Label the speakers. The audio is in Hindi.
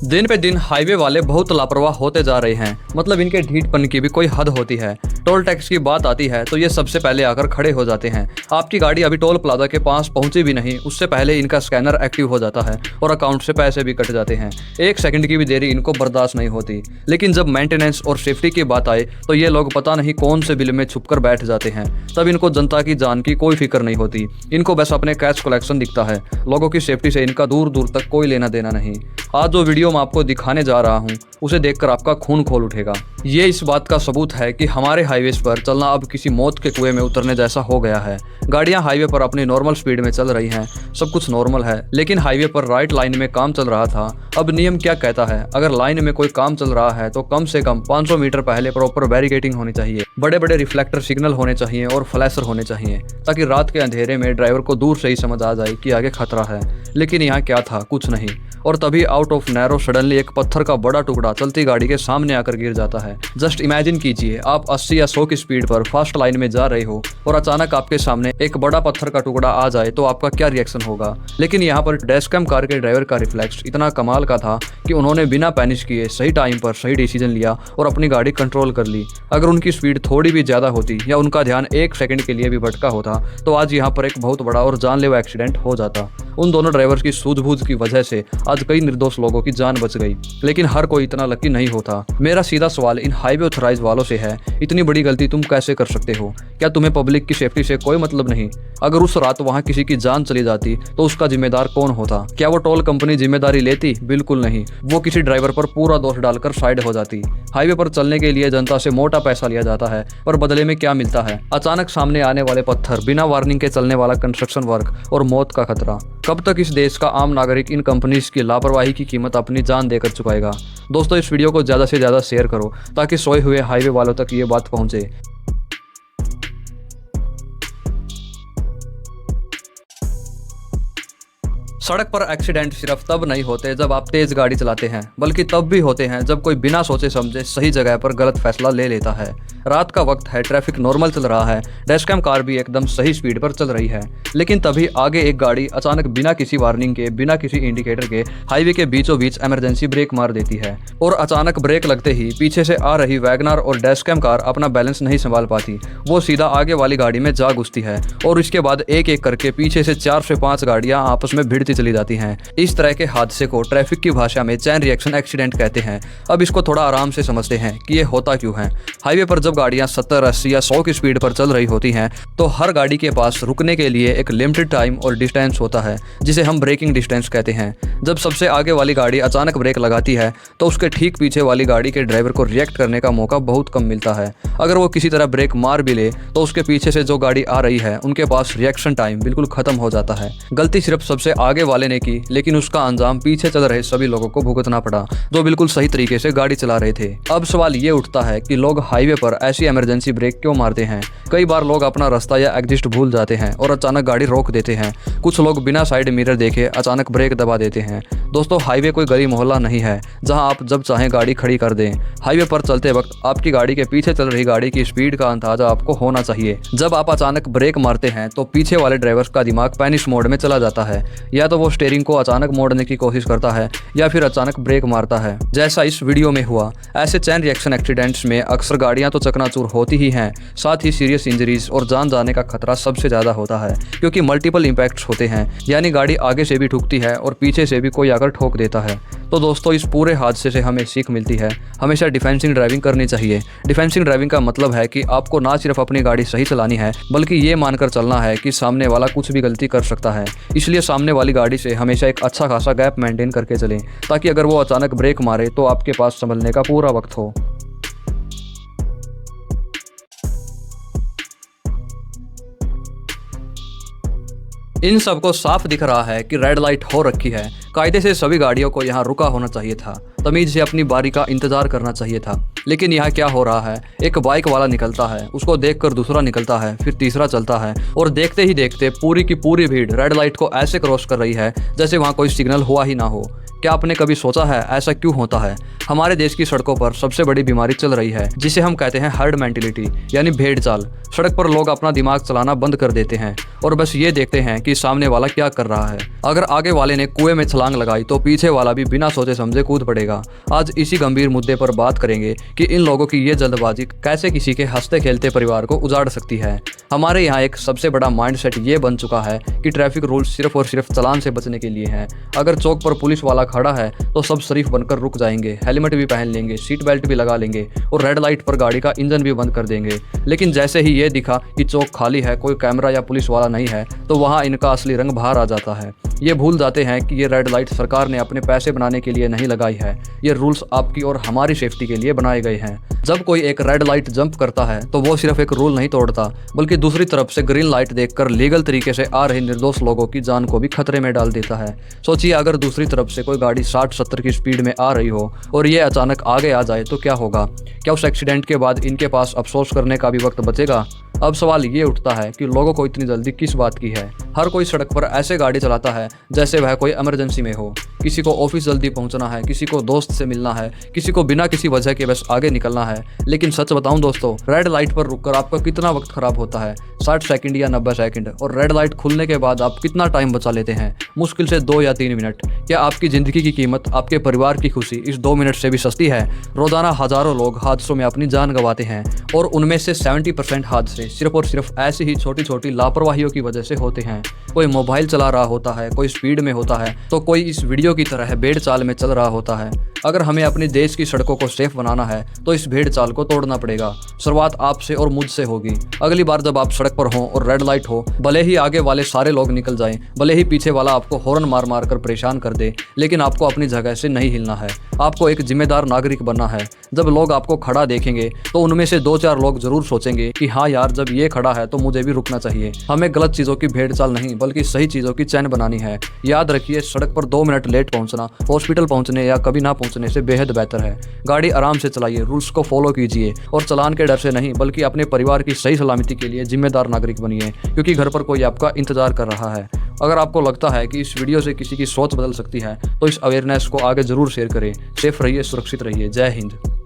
Speaker 1: दिन पे दिन हाईवे वाले बहुत लापरवाह होते जा रहे हैं। मतलब इनके ढीठपन की भी कोई हद होती है। टोल टैक्स की बात आती है तो ये सबसे पहले आकर खड़े हो जाते हैं। आपकी गाड़ी अभी टोल प्लाजा के पास पहुंची भी नहीं, उससे पहले इनका स्कैनर एक्टिव हो जाता है और अकाउंट से पैसे भी कट जाते हैं। 1 सेकंड की भी देरी इनको बर्दाश्त नहीं होती। लेकिन जब मेंटेनेंस और सेफ्टी की बात आए तो ये लोग पता नहीं कौन से बिल में छुपकर बैठ जाते हैं। तब इनको जनता की जान की कोई फिक्र नहीं होती। इनको बस अपने कैश कलेक्शन दिखता है। लोगों की सेफ्टी से इनका दूर दूर तक कोई लेना देना नहीं। आज जो वीडियो मैं आपको दिखाने जा रहा हूँ उसे देखकर आपका खून खोल उठेगा। ये इस बात का सबूत है कि हमारे हाईवेज पर चलना अब किसी मौत के कुएं में उतरने जैसा हो गया है। गाड़ियां हाईवे पर अपनी नॉर्मल स्पीड में चल रही हैं, सब कुछ नॉर्मल है। लेकिन हाईवे पर राइट लाइन में काम चल रहा था। अब नियम क्या कहता है, अगर लाइन में कोई काम चल रहा है तो कम से कम 500 मीटर पहले प्रॉपर बैरिकेडिंग होनी चाहिए। बड़े बड़े रिफ्लेक्टर सिग्नल होने चाहिए और फ्लैशर होने चाहिए ताकि रात के अंधेरे में ड्राइवर को दूर से ही समझ आ जाए कि आगे खतरा है। लेकिन यहाँ क्या था, कुछ नहीं। और तभी आउट ऑफ नैरो सडनली एक पत्थर का बड़ा टुकड़ा चलती गाड़ी के सामने आकर गिर जाता है। जस्ट इमेजिन कीजिए, आप 80 या 100 की स्पीड पर फास्ट लाइन में जा रहे हो और अचानक आपके सामने एक बड़ा पत्थर का टुकड़ा आ जाए तो आपका क्या रिएक्शन होगा। लेकिन यहाँ पर डैशकैम कार के ड्राइवर का रिफ्लेक्स इतना कमाल का था कि उन्होंने बिना पैनिश किए सही टाइम पर सही डिसीजन लिया और अपनी गाड़ी कंट्रोल कर ली। अगर उनकी स्पीड थोड़ी भी ज्यादा होती या उनका ध्यान 1 सेकंड के लिए भी भटका होता तो आज यहाँ पर एक बहुत बड़ा और जानलेवा एक्सीडेंट हो जाता। उन दोनों ड्राइवर्स की सूझबूझ की वजह से आज कई निर्दोष लोगों की जान बच गई। लेकिन हर कोई इतना लकी नहीं होता। मेरा सीधा सवाल इन हाईवे ऑथराइज वालों से है, इतनी बड़ी गलती तुम कैसे कर सकते हो? क्या तुम्हें पब्लिक की सेफ्टी से कोई मतलब नहीं? अगर उस रात वहां किसी की जान चली जाती तो उसका जिम्मेदार कौन होता? क्या वो टोल कंपनी जिम्मेदारी लेती? बिल्कुल नहीं। वो किसी ड्राइवर पर पूरा दोष डालकर साइड हो जाती। हाईवे पर चलने के लिए जनता से मोटा पैसा लिया जाता है, पर बदले में क्या मिलता है? अचानक सामने आने वाले पत्थर, बिना वार्निंग के चलने वाला कंस्ट्रक्शन वर्क और मौत का खतरा। कब तक इस देश का आम नागरिक इन कंपनीज की लापरवाही की कीमत अपनी जान देकर चुकाएगा? दोस्तों, इस वीडियो को ज्यादा से ज्यादा शेयर करो ताकि सोए हुए हाईवे वालों तक ये बात पहुंचे। सड़क पर एक्सीडेंट सिर्फ तब नहीं होते जब आप तेज गाड़ी चलाते हैं, बल्कि तब भी होते हैं जब कोई बिना सोचे समझे सही जगह पर गलत फैसला ले लेता है। रात का वक्त है, ट्रैफिक नॉर्मल चल रहा है, डैशकैम कार भी एकदम सही स्पीड पर चल रही है। लेकिन तभी आगे एक गाड़ी अचानक बिना किसी वार्निंग के, बिना किसी इंडिकेटर के हाईवे के बीचों बीच इमरजेंसी ब्रेक मार देती है। और अचानक ब्रेक लगते ही पीछे से आ रही वैगनर और डैशकैम कार अपना बैलेंस नहीं संभाल पाती। वो सीधा आगे वाली गाड़ी में जा घुसती है और इसके बाद एक एक करके पीछे से 4 से 5 गाड़ियां आपस में भिड़ती चली जाती हैं। इस तरह के हादसे को ट्रैफिक की भाषा में चैन रिएक्शन एक्सीडेंट कहते हैं। अब इसको थोड़ा आराम से समझते हैं कि ये होता क्यों है। हाईवे पर जब गाड़ियां 70, 80 या 100 की स्पीड पर चल रही होती हैं तो हर गाड़ी के पास रुकने के लिए एक लिमिटेड टाइम और डिस्टेंस होता है, जिसे हम ब्रेकिंग डिस्टेंस कहते हैं। जब सबसे आगे वाली गाड़ी अचानक ब्रेक लगाती है तो उसके ठीक पीछे वाली गाड़ी के ड्राइवर को रिएक्ट करने का मौका बहुत कम मिलता है। अगर वो किसी तरह ब्रेक मार भी ले तो उसके पीछे से जो गाड़ी आ रही है उनके पास रिएक्शन टाइम बिल्कुल खत्म हो जाता है। गलती सिर्फ सबसे आगे वाले ने की, लेकिन उसका अंजाम पीछे चल रहे सभी लोगों को भुगतना पड़ा जो बिल्कुल सही तरीके से गाड़ी चला रहे थे। अब सवाल ये उठता है कि लोग हाईवे पर ऐसी इमरजेंसी ब्रेक क्यों मारते हैं? कई बार लोग अपना रास्ता या एग्जिस्ट भूल जाते हैं और अचानक गाड़ी रोक देते हैं। कुछ लोग बिना साइड मिरर देखे अचानक ब्रेक दबा देते हैं। दोस्तों, हाईवे कोई गली मोहल्ला नहीं है जहां आप जब चाहें गाड़ी खड़ी कर दें। हाईवे पर चलते वक्त आपकी गाड़ी के पीछे चल रही गाड़ी की स्पीड का अंदाजा आपको होना चाहिए। जब आप अचानक ब्रेक मारते हैं तो पीछे वाले ड्राइवर का दिमाग पैनिश मोड में चला जाता है। या तो वो स्टीयरिंग को अचानक मोड़ने की कोशिश करता है या फिर अचानक ब्रेक मारता है, जैसा इस वीडियो में हुआ। ऐसे चैन रिएक्शन एक्सीडेंट्स में अक्सर गाड़ियां तो चकनाचूर होती ही हैं, साथ ही सीरियस इंजरीज और जान जाने का खतरा सबसे ज्यादा होता है, क्योंकि मल्टीपल इंपैक्ट्स होते हैं। यानी गाड़ी आगे से भी ठुकती है और पीछे से भी कोई आकर ठोक देता है। तो दोस्तों, इस पूरे हादसे से हमें सीख मिलती है, हमेशा डिफेंसिंग ड्राइविंग करनी चाहिए। डिफेंसिंग ड्राइविंग का मतलब है कि आपको ना सिर्फ अपनी गाड़ी सही चलानी है बल्कि ये मानकर चलना है कि सामने वाला कुछ भी गलती कर सकता है। इसलिए सामने वाली गाड़ी से हमेशा एक अच्छा खासा गैप मेंटेन करके चलें ताकि अगर वो अचानक ब्रेक मारे तो आपके पास संभलने का पूरा वक्त हो। इन सबको साफ दिख रहा है कि रेड लाइट हो रखी है। कायदे से सभी गाड़ियों को यहाँ रुका होना चाहिए था, तमीज से अपनी बारी का इंतजार करना चाहिए था। लेकिन यहाँ क्या हो रहा है, एक बाइक वाला निकलता है, उसको देखकर दूसरा निकलता है, फिर तीसरा चलता है और देखते ही देखते पूरी की पूरी भीड़ रेड लाइट को ऐसे क्रॉस कर रही है जैसे वहाँ कोई सिग्नल हुआ ही ना हो। क्या आपने कभी सोचा है ऐसा क्यों होता है? हमारे देश की सड़कों पर सबसे बड़ी बीमारी चल रही है जिसे हम कहते हैं हर्ड मेंटेलिटी यानी भेड़ चाल। सड़क पर लोग अपना दिमाग चलाना बंद कर देते हैं और बस ये देखते हैं कि सामने वाला क्या कर रहा है। अगर आगे वाले ने कुएं में छलांग लगाई तो पीछे वाला भी बिना सोचे समझे कूद पड़ेगा। आज इसी गंभीर मुद्दे पर बात करेंगे कि इन लोगों की ये जल्दबाजी कैसे किसी के हंसते खेलते परिवार को उजाड़ सकती है। हमारे यहाँ एक सबसे बड़ा माइंडसेट ये बन चुका है कि ट्रैफिक रूल्स सिर्फ और सिर्फ चालान से बचने के लिए हैं। अगर चौक पर पुलिस वाला खड़ा है तो सब शरीफ बनकर रुक जाएंगे, हेलमेट भी पहन लेंगे, सीट बेल्ट भी लगा लेंगे और रेड लाइट पर गाड़ी का इंजन भी बंद कर देंगे। लेकिन जैसे ही ये दिखा कि चौक खाली है, कोई कैमरा या पुलिस वाला नहीं है, तो वहाँ इनका असली रंग बाहर आ जाता है। ये भूल जाते हैं कि ये रेड लाइट सरकार ने अपने पैसे बनाने के लिए नहीं लगाई है, ये रूल्स आपकी और हमारी सेफ्टी के लिए बनाए गए हैं। जब कोई एक रेड लाइट जंप करता है तो वो सिर्फ एक रूल नहीं तोड़ता, बल्कि दूसरी तरफ से ग्रीन लाइट देखकर लीगल तरीके से आ रहे निर्दोष लोगों की जान को भी खतरे में डाल देता है। सोचिए, अगर दूसरी तरफ से कोई गाड़ी 60-70 की स्पीड में आ रही हो और ये अचानक आगे आ जाए तो क्या होगा? क्या उस एक्सीडेंट के बाद इनके पास अफसोस करने का भी वक्त बचेगा? अब सवाल ये उठता है कि लोगों को इतनी जल्दी किस बात की है। हर कोई सड़क पर ऐसे गाड़ी चलाता है जैसे वह कोई इमरजेंसी में हो। किसी को ऑफिस जल्दी पहुंचना है, किसी को दोस्त से मिलना है, किसी को बिना किसी वजह के बस आगे निकलना है। लेकिन सच बताऊं दोस्तों, रेड लाइट पर रुककर आपका कितना वक्त खराब होता है? 60 सेकंड या 90 सेकंड। और रेड लाइट खुलने के बाद आप कितना टाइम बचा लेते हैं? मुश्किल से 2 या 3 मिनट। क्या आपकी जिंदगी की कीमत, आपके परिवार की खुशी इस 2 मिनट से भी सस्ती है? रोजाना हजारों लोग हादसों में अपनी जान गंवाते हैं और उनमें से 70% हादसे सिर्फ और सिर्फ ऐसी ही छोटी छोटी लापरवाहियों की वजह से होते हैं। कोई मोबाइल चला रहा होता है, कोई स्पीड में होता है, तो कोई इस वीडियो की तरह भेड़ चाल में चल रहा होता है। अगर हमें अपने देश की सड़कों को सेफ बनाना है तो इस भेड़ चाल को तोड़ना पड़ेगा। शुरुआत आपसे और मुझसे होगी। अगली बार जब आप सड़क पर हों और रेड लाइट हो, भले ही आगे वाले सारे लोग निकल जाएं, भले ही पीछे वाला आपको हॉर्न मार मार कर परेशान कर दे, लेकिन आपको अपनी जगह से नहीं हिलना है। आपको एक जिम्मेदार नागरिक बनना है। जब लोग आपको खड़ा देखेंगे तो उनमें से 2-4 लोग जरूर सोचेंगे कि हाँ यार, जब ये खड़ा है तो मुझे भी रुकना चाहिए। हमें गलत चीजों की भेड़ चाल नहीं, बल्कि सही चीजों की चैन बनानी है। याद रखिए, सड़क पर 2 मिनट लेट पहुंचना हॉस्पिटल पहुंचने या कभी ना पहुंचने से बेहद बेहतर है। गाड़ी आराम से चलाइए, रूल्स को फॉलो कीजिए और चालान के डर से नहीं, बल्कि अपने परिवार की सही सलामती के लिए जिम्मेदार नागरिक बनिए, क्योंकि घर पर कोई आपका इंतजार कर रहा है। अगर आपको लगता है कि इस वीडियो से किसी की सोच बदल सकती है तो इस अवेयरनेस को आगे जरूर शेयर करें। सेफ रहिए, सुरक्षित रहिए। जय हिंद।